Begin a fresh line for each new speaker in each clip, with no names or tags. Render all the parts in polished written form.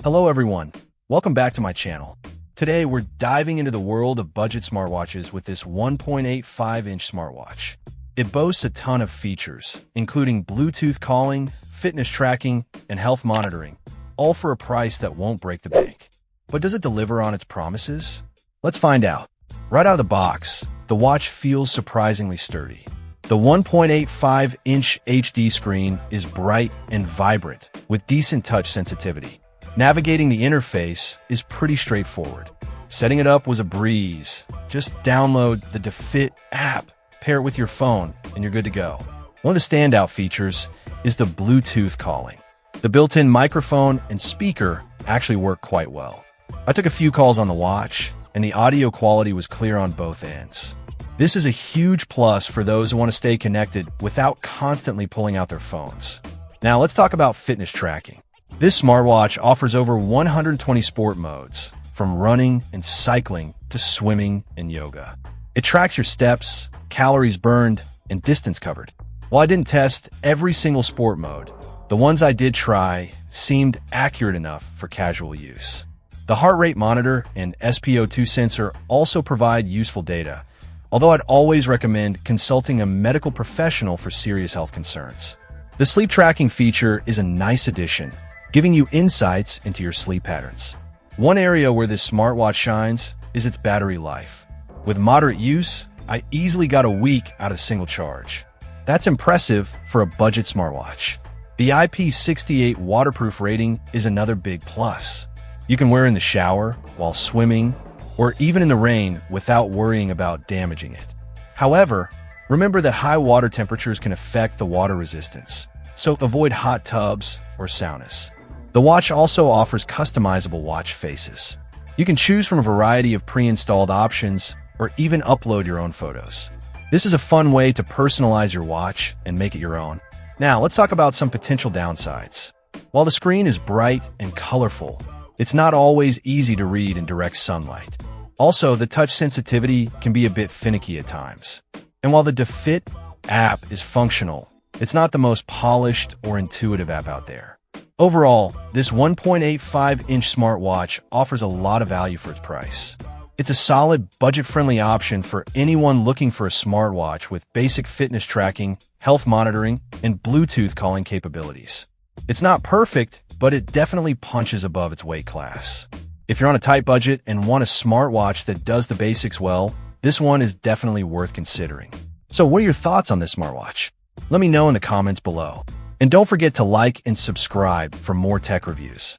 Hello everyone, welcome back to my channel. Today we're diving into the world of budget smartwatches with this 1.85-inch smartwatch. It boasts a ton of features, including Bluetooth calling, fitness tracking, and health monitoring, all for a price that won't break the bank. But does it deliver on its promises? Let's find out. Right out of the box, the watch feels surprisingly sturdy. The 1.85-inch HD screen is bright and vibrant, with decent touch sensitivity. Navigating the interface is pretty straightforward. Setting it up was a breeze. Just download the Fit app, pair it with your phone, and you're good to go. One of the standout features is the Bluetooth calling. The built-in microphone and speaker actually work quite well. I took a few calls on the watch, and the audio quality was clear on both ends. This is a huge plus for those who want to stay connected without constantly pulling out their phones. Now let's talk about fitness tracking. This smartwatch offers over 120 sport modes, from running and cycling to swimming and yoga. It tracks your steps, calories burned, and distance covered. While I didn't test every single sport mode, the ones I did try seemed accurate enough for casual use. The heart rate monitor and SpO2 sensor also provide useful data, although I'd always recommend consulting a medical professional for serious health concerns. The sleep tracking feature is a nice addition, giving you insights into your sleep patterns. One area where this smartwatch shines is its battery life. With moderate use, I easily got a week out of single charge. That's impressive for a budget smartwatch. The IP68 waterproof rating is another big plus. You can wear it in the shower, while swimming, or even in the rain without worrying about damaging it. However, remember that high water temperatures can affect the water resistance, so avoid hot tubs or saunas. The watch also offers customizable watch faces. You can choose from a variety of pre-installed options or even upload your own photos. This is a fun way to personalize your watch and make it your own. Now, let's talk about some potential downsides. While the screen is bright and colorful, it's not always easy to read in direct sunlight. Also, the touch sensitivity can be a bit finicky at times. And while the Fit app is functional, it's not the most polished or intuitive app out there. Overall, this 1.85-inch smartwatch offers a lot of value for its price. It's a solid, budget-friendly option for anyone looking for a smartwatch with basic fitness tracking, health monitoring, and Bluetooth calling capabilities. It's not perfect, but it definitely punches above its weight class. If you're on a tight budget and want a smartwatch that does the basics well, this one is definitely worth considering. So what are your thoughts on this smartwatch? Let me know in the comments below. And don't forget to like and subscribe for more tech reviews.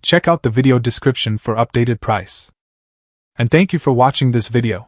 Check out the video description for updated price. And thank you for watching this video.